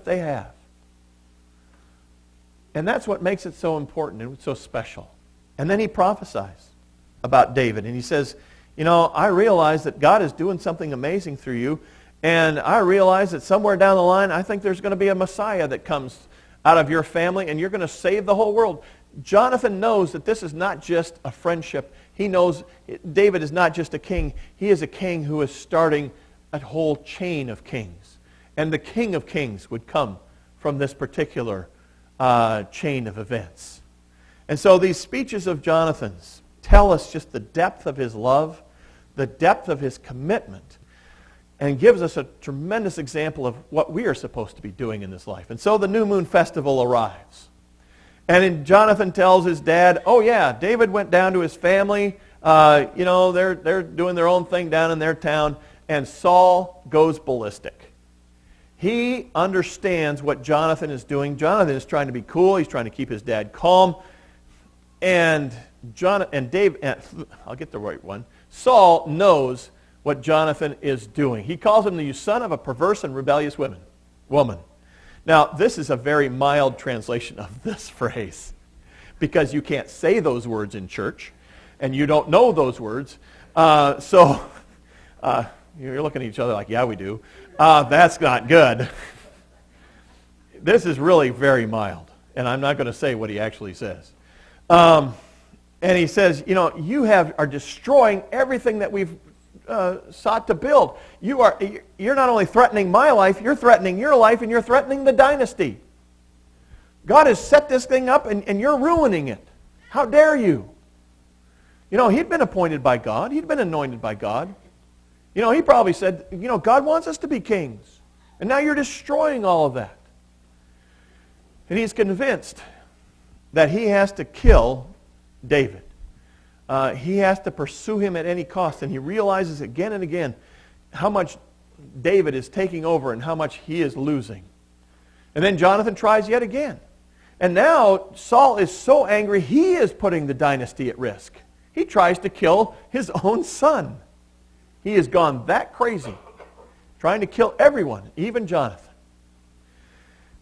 they have. And that's what makes it so important and so special. And then he prophesies about David. And he says, you know, I realize that God is doing something amazing through you. And I realize that somewhere down the line, I think there's going to be a Messiah that comes out of your family, and you're going to save the whole world. Jonathan knows that this is not just a friendship. He knows David is not just a king. He is a king who is starting a whole chain of kings. And the King of Kings would come from this particular chain of events. And so these speeches of Jonathan's tell us just the depth of his love, the depth of his commitment, and gives us a tremendous example of what we are supposed to be doing in this life. And so the New Moon Festival arrives. And Jonathan tells his dad, oh yeah, David went down to his family. They're doing their own thing down in their town. And Saul goes ballistic. He understands what Jonathan is doing. Jonathan is trying to be cool. He's trying to keep his dad calm. And I'll get the right one. Saul knows what Jonathan is doing. He calls him the son of a perverse and rebellious woman. Now, this is a very mild translation of this phrase, because you can't say those words in church, and you don't know those words. So you're looking at each other like, yeah, we do. That's not good. This is really very mild, and I'm not going to say what he actually says. And he says, you know, you are destroying everything that we've sought to build. You're not only threatening my life, you're threatening your life, and you're threatening the dynasty. God has set this thing up, and you're ruining it. How dare you? You know, he'd been appointed by God. He'd been anointed by God. You know, he probably said, you know, God wants us to be kings. And now you're destroying all of that. And he's convinced that he has to kill David. He has to pursue him at any cost. And he realizes again and again how much David is taking over and how much he is losing. And then Jonathan tries yet again. And now Saul is so angry, he is putting the dynasty at risk. He tries to kill his own son. He has gone that crazy, trying to kill everyone, even Jonathan.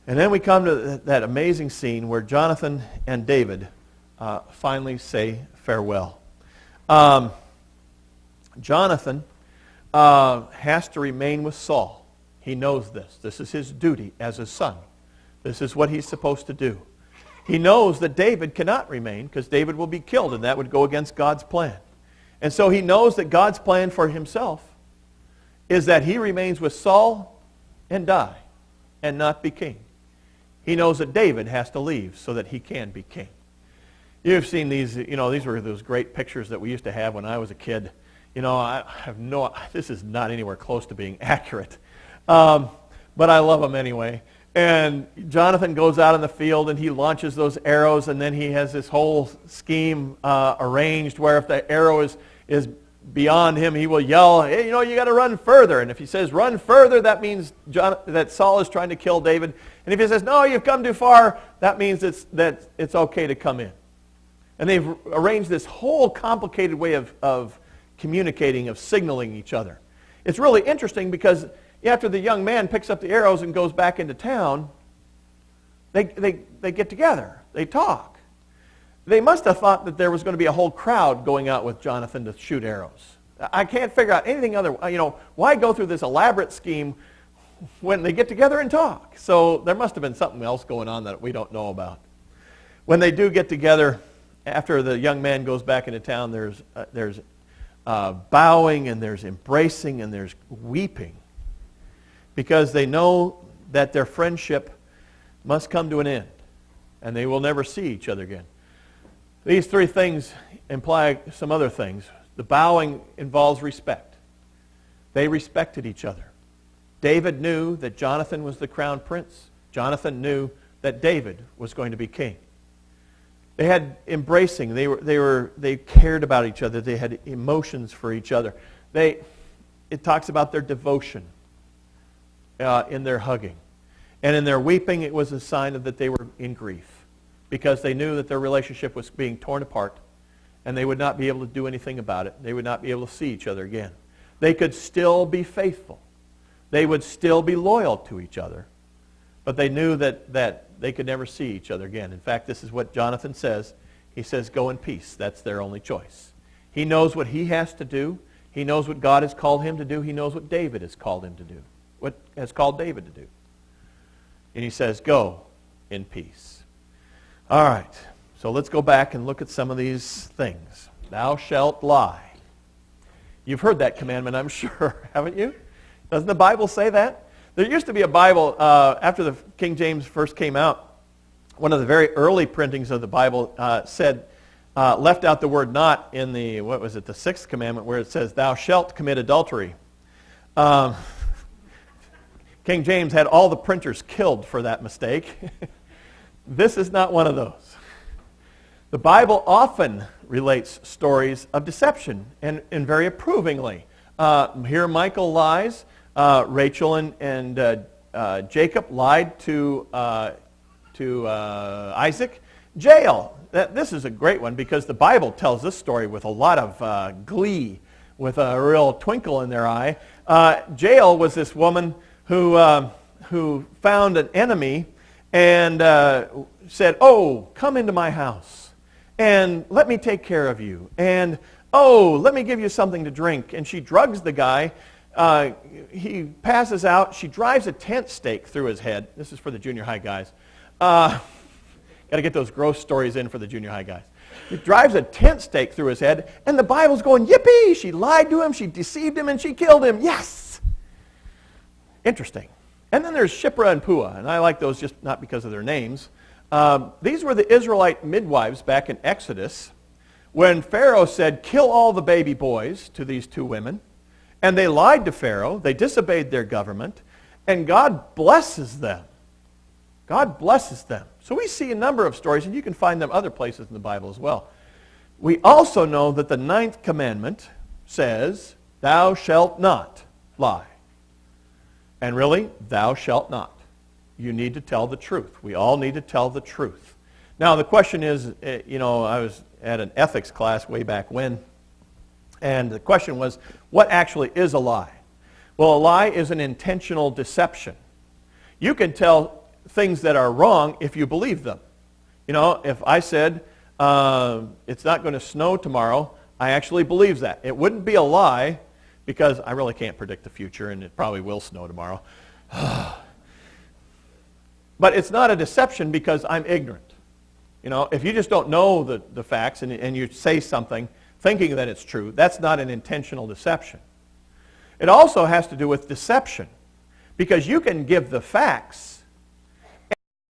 And then we come to that amazing scene where Jonathan and David finally say farewell. Jonathan has to remain with Saul. He knows this. This is his duty as a son. This is what he's supposed to do. He knows that David cannot remain because David will be killed, and that would go against God's plan. And so he knows that God's plan for himself is that he remains with Saul and die and not be king. He knows that David has to leave so that he can be king. You've seen these, you know, these were those great pictures that we used to have when I was a kid. You know, this is not anywhere close to being accurate. But I love them anyway. And Jonathan goes out in the field and he launches those arrows, and then he has this whole scheme arranged where if the arrow is beyond him, he will yell, hey, you know, you got to run further. And if he says run further, that means that Saul is trying to kill David. And if he says, no, you've come too far, that means that it's okay to come in. And they've arranged this whole complicated way of communicating, of signaling each other. It's really interesting because after the young man picks up the arrows and goes back into town, they get together. They talk. They must have thought that there was going to be a whole crowd going out with Jonathan to shoot arrows. I can't figure out anything other. You know, why go through this elaborate scheme when they get together and talk? So there must have been something else going on that we don't know about. When they do get together, after the young man goes back into town, there's bowing and there's embracing and there's weeping, because they know that their friendship must come to an end and they will never see each other again. These three things imply some other things. The bowing involves respect. They respected each other. David knew that Jonathan was the crown prince. Jonathan knew that David was going to be king. They had embracing. They cared about each other. They had emotions for each other. It talks about their devotion in their hugging. And in their weeping, it was a sign of that they were in grief, because they knew that their relationship was being torn apart and they would not be able to do anything about it. They would not be able to see each other again. They could still be faithful. They would still be loyal to each other, But they knew that they could never see each other again. In fact, this is what Jonathan says. He says, go in peace. That's their only choice. He knows what he has to do. He knows what God has called him to do. He knows what David has called him to do. What has called David to do. And he says, go in peace. All right. So let's go back and look at some of these things. Thou shalt lie. You've heard that commandment, I'm sure, haven't you? Doesn't the Bible say that? There used to be a Bible, after the King James first came out, one of the very early printings of the Bible left out the word not in the, the sixth commandment, where it says, thou shalt commit adultery. King James had all the printers killed for that mistake. This is not one of those. The Bible often relates stories of deception, and very approvingly. Here Michael lies. Rachel and Jacob lied to Isaac. Jael. This is a great one because the Bible tells this story with a lot of glee, with a real twinkle in their eye. Jael was this woman who found an enemy and said, oh, come into my house and let me take care of you. And, oh, let me give you something to drink. And she drugs the guy. He passes out. She drives a tent stake through his head. This is for the junior high guys. Got to get those gross stories in for the junior high guys. He drives a tent stake through his head, and the Bible's going, yippee! She lied to him, she deceived him, and she killed him. Yes! Interesting. And then there's Shiphrah and Puah, and I like those just not because of their names. These were the Israelite midwives back in Exodus when Pharaoh said, kill all the baby boys to these two women. And they lied to Pharaoh. They disobeyed their government. And God blesses them. God blesses them. So we see a number of stories, and you can find them other places in the Bible as well. We also know that the 9th commandment says, thou shalt not lie. And really, thou shalt not. You need to tell the truth. We all need to tell the truth. Now, the question is, I was at an ethics class way back when, and the question was, what actually is a lie? Well, a lie is an intentional deception. You can tell things that are wrong if you believe them. If I said, it's not going to snow tomorrow, I actually believe that. It wouldn't be a lie because I really can't predict the future and it probably will snow tomorrow. But it's not a deception because I'm ignorant. If you just don't know the facts and you say something thinking that it's true, that's not an intentional deception. It also has to do with deception because you can give the facts